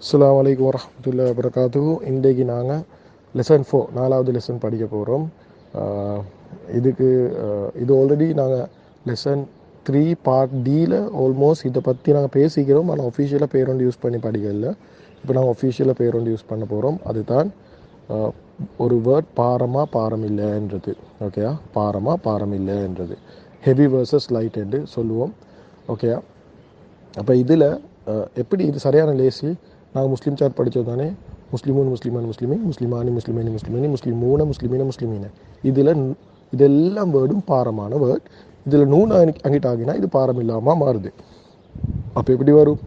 அஸ்ஸலாமு அலைக்கும் வரஹ்மத்துல்லாஹி வபரகாத்துஹு. இன்றைக்கு நாங்கள் லெசன் 4 4வது லெசன் படிக்க போகிறோம். இதுக்கு இது ஆல்ரெடி நாங்கள் லெசன் 3 பார்ட் டியில் ஆல்மோஸ்ட் இதை பற்றி நாங்கள் பேசிக்கிறோம். ஆனால் ஒஃபிஷியலாக பேர் ஒன்று யூஸ் பண்ணி படிக்கல. இப்போ நாங்கள் ஒஃபிஷியலாக பேர் ஒன்று யூஸ் பண்ண போகிறோம். அதுதான் ஒரு வேர்ட் பாரமா பாரம் இல்லைன்றது. ஓகேயா, பாரமா பாரம் இல்லைன்றது, ஹெவி வர்சஸ் லைட் என்று சொல்லுவோம். ஓகேயா, அப்போ இதில் எப்படி இது சரியான லேசி, நாங்கள் முஸ்லீம் சார்ட் படித்தது தானே. முஸ்லிமூன் முஸ்லிமான் முஸ்லிமின் முஸ்லிமானி முஸ்லிமேனி முஸ்லிமினி முஸ்லிமூன முஸ்லிமீன முஸ்லிமீன, இதில் இதெல்லாம் வேர்டும் பாரமான வேர்ட். இதில் நூன் அங்கிட்டு ஆகினா இது பாரம் இல்லாமல் மாறுது. அப்போ எப்படி வரும்?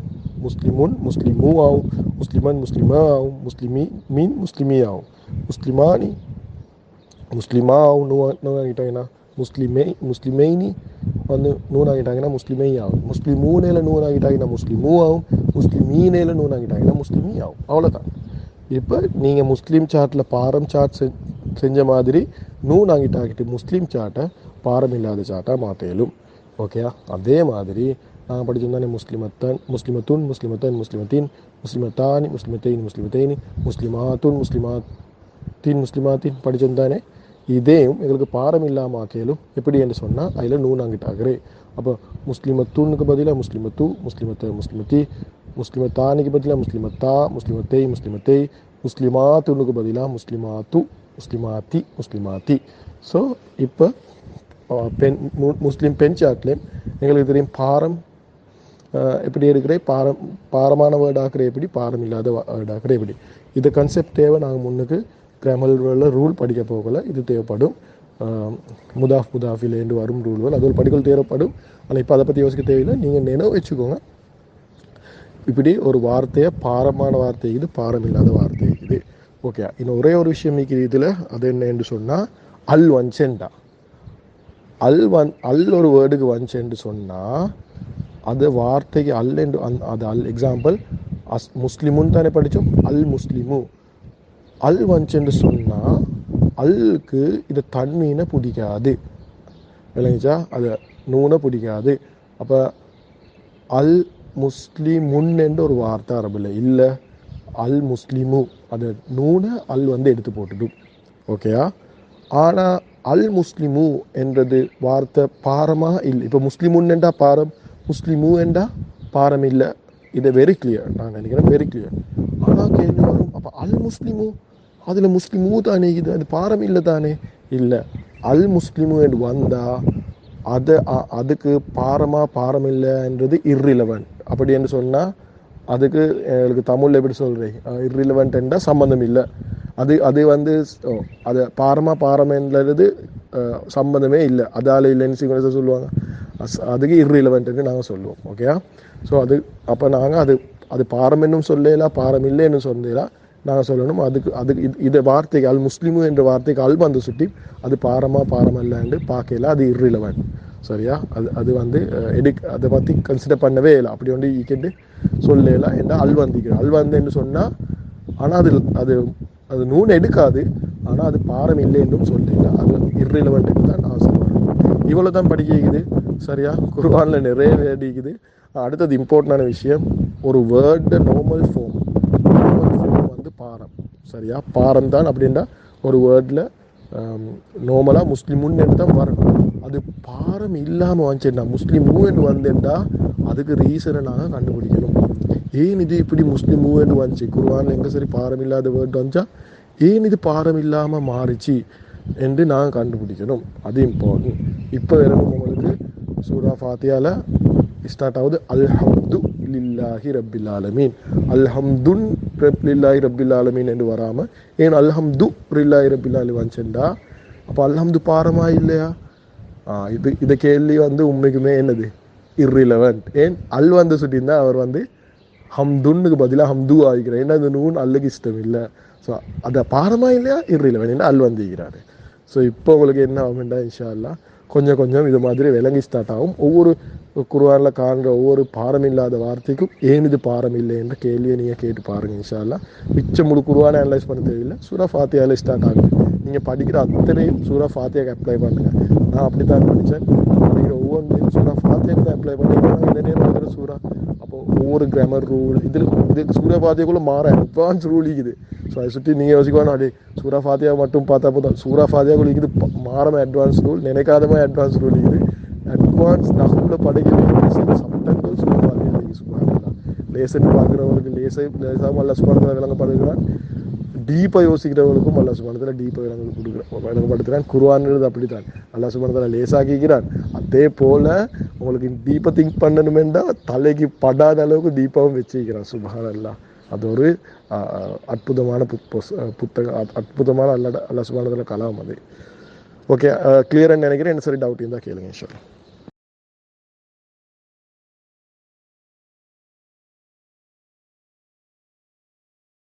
முஸ்லிமுன் முஸ்லிமூ ஆகும், முஸ்லிமன் முஸ்லிமா ஆகும், முஸ்லிமி மீன் முஸ்லிமி ஆகும், முஸ்லிமானி முஸ்லிமா ஆகும். நூன் ஆகிட்டாங்கன்னா முஸ்லிமைனி வந்து நூன் ஆகிட்டாங்கன்னா முஸ்லிமை ஆகும். முஸ்லிமூனையில் நூன் ஆகிட்டாங்கன்னா முஸ்லிமூ ஆகும், முஸ்லிமீனையில் நூன் ஆகிட்டாங்கன்னா முஸ்லிமி ஆகும். அவ்வளோதான். இப்போ நீங்கள் முஸ்லீம் சார்ட்டில் பாரம் சார்ட் செஞ்ச மாதிரி நூன் ஆகிட்டாக்கிட்டு முஸ்லீம் சார்ட்டை பாரம் இல்லாத சார்ட்டாக மாற்றலும். ஓகேயா, அதே மாதிரி நாங்கள் படிச்சிருந்தானே முஸ்லிமத்தன் முஸ்லிமத்துன் முஸ்லிமத்தன் முஸ்லிமத்தின் முஸ்லிமத்தானி முஸ்லிமத்தைனி முஸ்லிமத்தைனி முஸ்லிமாத்துன் முஸ்லிமாத்தின் முஸ்லிமாத்தின் படிச்சிருந்தானே. இதையும் எங்களுக்கு பாரம் இல்லாமல் ஆக்கையிலும் எப்படி என்று சொன்னால் அதில் நூன் ஆகிட்டாகிறே. அப்போ முஸ்லிமத்துனுக்கு பதிலாக முஸ்லிமத்து, முஸ்லிமத்தை முஸ்லிமத்தி, முஸ்லிமத்தானிக்கு பதிலாக முஸ்லிமத்தா, முஸ்லிமத்தை முஸ்லிமத்தை, முஸ்லிமாத்துனுக்கு பதிலாக முஸ்லிமாத்து, முஸ்லிமாத்தி முஸ்லிமாத்தி. ஸோ இப்போ முஸ்லீம் பெண் சாட்லேயும் எங்களுக்கு தெரியும் பாரம் எப்படி இருக்கிறே, பாரமான வேர்டு ஆக்கிற எப்படி, பாரம் இல்லாத வேர்டு ஆக்கிற எப்படி. இந்த கன்செப்ட் தேவை. நாங்கள் முன்னுக்கு கிராமரில் ரூல் படிக்க போகல. இது தேவைப்படும். முதாஃபிலேருந்து வரும் ரூல்கள் அது ஒரு படிகள் தேவைப்படும். ஆனால் இப்போ அதை பற்றி யோசிக்க தேவையில்லை. நீங்கள் நினைவு வச்சுக்கோங்க, இப்படி ஒரு வார்த்தையை பாரமான வார்த்தை இது, பாரம் இல்லாத வார்த்தை இது. ஓகே, இன்னும் ஒரே ஒரு விஷயம் இருக்குது இதில். அது என்ன என்று சொன்னால் அல் வன்சென்டா. அல் ஒரு வேர்டுக்கு வன்சென்று சொன்னால் அது வார்த்தைக்கு அல் என்று அது அல். எக்ஸாம்பிள் முஸ்லிமுன்னு தானே படித்தோம், அல் முஸ்லிமு. அல் வன்சென்று சொன்னால் அல்லுக்கு இது தன்மீனை பிடிக்காது, விளங்கிச்சா? அது நூனை பிடிக்காது. அப்போ அல் முஸ்லிமுன் என்ற ஒரு வார்த்தை அரபில் இல்லை, அல் முஸ்லிமு. அது நூனை அல் வந்து எடுத்து போட்டுடும். ஓகேயா, ஆனால் அல் முஸ்லிமு என்றது வார்த்தை பாரமாக இல்லை. இப்போ முஸ்லிமுன் என்றா பாரம், முஸ்லிமு என்றா பாரம் இல்லை. இது வெரி கிளியர், நான் நினைக்கிறேன் வெரி கிளியர். ஆனால் கேள்வி வரும், அப்போ அல் முஸ்லிமு அதில் முஸ்லிமு தானே இது, அது பாரம் இல்லை தானே? இல்லை, அல் முஸ்லிமு என்று வந்தால் அதுக்கு பாரம் இல்லைன்றது இர்ரிலவெண்ட். அப்படி என்று சொன்னால் அதுக்கு எனக்கு தமிழில் எப்படி சொல்கிறேன், இர்ரிலவெண்ட் என்றால் சம்மந்தம் இல்லை. அது வந்து அது பாரம்ன்றது சம்மந்தமே இல்லை, அதால் இல்லைன்னு சீக்கிரத்தை சொல்லுவாங்க. அதுக்கு இர்ரிலவெண்ட்னு நாங்கள் சொல்லுவோம். ஓகேயா, ஸோ அது அப்போ நாங்கள் அது பாரம் என்னும் சொல்லலாம், பாரம் இல்லைன்னு சொல்லலாம் நாங்கள் சொல்லணும். அதுக்கு இதை வார்த்தைக்கு அல் முஸ்லிமு என்ற வார்த்தைக்கு அல் வந்து சுட்டி அது பாரம் இல்லைன்னு பார்க்கல, அது இர்ரிலவெண்ட். சரியா, அது வந்து அதை பற்றி கன்சிடர் பண்ணவே இல்லை. அப்படி வந்து ஈக்கெண்டு சொல்லலாம் என்றால் அல் வந்திக்கிறேன். அல் வந்தேன்னு சொன்னால் ஆனால் அது நூன் எடுக்காது, ஆனால் அது பாரம் இல்லைன்னும் சொல்லல, அது இர்ரிலவெண்ட்டுன்னு தான் நான் சொல்லுவேன். இவ்வளோ தான் படிக்குது. சரியா, குர்ஆனில் நிறைய வேடிக்குது. அடுத்தது இம்பார்ட்டண்டான விஷயம், ஒரு வேர்டு நார்மல் ஃபார்ம் வந்து பாரம். சரியா, பாரம் தான் அப்படின்னா ஒரு வேர்டில் நார்மலாக முஸ்லிமுன்னு தான் வரணும். அது பாரம் இல்லாமல் வந்துச்சுன்னா முஸ்லிமூன்னு வந்தேன்டா அதுக்கு ரீசனை நாங்கள் கண்டுபிடிக்கணும். ஏன் இது இப்படி முஸ்லிமூன்னு வந்துச்சு, குர்ஆனில் எங்கே சரி பாரம் இல்லாத வேர்டு வந்துச்சா, ஏன் இது பாரம் இல்லாமல் மாறிச்சு என்று நாங்கள் கண்டுபிடிக்கணும். அது இம்பார்ட்டன்ட். இப்போ வரைக்கும் உங்களுக்கு சூரா ஃபாத்தியாவில் ஸ்டார்ட் ஆகுது அல்ஹம்து லில்லாஹி ரப்பில் ஆலமீன். அல்ஹம்துன் லில்லாஹி ரப்பில் ஆலமீன் என்று வராமல் ஏன் அல்ஹம்து லில்லாஹி ரப்பில் ஆலமீன் வந்துச்சுண்டா, அப்போ அல்ஹம்து பாரமா இல்லையா? இதை கேள்வி வந்து உண்மைக்குமே என்னது இர்ரிலவெண்ட். ஏன் அல் வந்து சுட்டியிருந்தா அவர் வந்து ஹம்துன்னுக்கு பதிலாக ஹம்து ஆகிக்கிறார். ஏன்னா இந்த நூன் அல்லுக்கு இஷ்டம் இல்லை. ஸோ அதை பாரமா இல்லையா இர்ரிலவெண்ட் அல் வந்துக்கிறாரு. ஸோ இப்போ உங்களுக்கு என்ன ஆகும்டா, இன்ஷா அல்லாஹ் கொஞ்சம் கொஞ்சம் இது மாதிரி விளங்கி ஸ்டார்ட் ஆகும். ஒவ்வொரு குர்ஆனில் காண்ற ஒவ்வொரு பாரம் இல்லாத வார்த்தைக்கும் ஏன் இது பாரம் இல்லை என்ற கேள்வியை நீங்கள் கேட்டு பாருங்கள் இன்ஷா அல்லாஹ். மிச்சம் முழு குர்ஆனை அனலைஸ் பண்ண தேவையில்லை. சூரா ஃபாத்தியாவில் ஸ்டார்ட் ஆகுது. நீங்கள் படிக்கிற அத்தனையும் சூரா ஃபாத்தியாக்கு அப்ளை பண்ணுங்கள். நான் அப்படி தான் படித்தேன். படிக்கிற ஒவ்வொன்றையும் சூரா ஃபாத்தியாக்கு தான் அப்ளை பண்ணிக்கிறேன். இந்த நேரம் இருக்கிற சூரா அப்போ ஒவ்வொரு கிராமர் ரூல் இது சூரா ஃபாத்தியாக்குள்ளே மாற அட்வான்ஸ் ரூல் இருக்குது. ஸோ அதை சுற்றி நீங்கள் யோசிக்கணும், அப்படி சூரா ஃபாத்தியா மட்டும் பார்த்தா போதும். சூரா ஃபாத்தியாக்குள்ள இருக்குது மாறமே அட்வான்ஸ் ரூல், நினைக்காத மாதிரி அட்வான்ஸ் ரூல் இருக்குது. அட்வான்ஸ் நகுல படிக்க வேண்டிய சில சட்டங்கள் சூரா ஃபாத்தியா சுப்ஹானல்லாஹ். லேசன் பார்க்குறவங்களுக்கு லேசாகவும் அல்ல சுப்ஹானல்லாஹ் விளங்கப்படுகிறான். டீப்பாக யோசிக்கிறவங்களுக்கும் அல்லா சுப்ஹானல்லாஹ் டீப்பாக விளங்கப்படுத்துகிறான். குர்ஆன்ங்கிறது அப்படி தான் அல்லா சுப்ஹானல்லாஹ் லேசாக்கிக்கிறான். அதே போல் உங்களுக்கு டீப்பாக திங்க் பண்ணணுமெண்டா தலைக்கு படாத அளவுக்கு டீப்பாகவும் வச்சுக்கிறான் சுப்ஹானல்லாஹ். அது ஒரு அற்புதமான புத்தகம், அற்புதமான அல்லா சுப்ஹானல்லாஹ் கலாம் அது. ஓகே, கிளியராக நினைக்கிறேன். என்ன சரி டவுட் இருந்தால் கேளுங்க இன்ஷா அல்லாஹ்.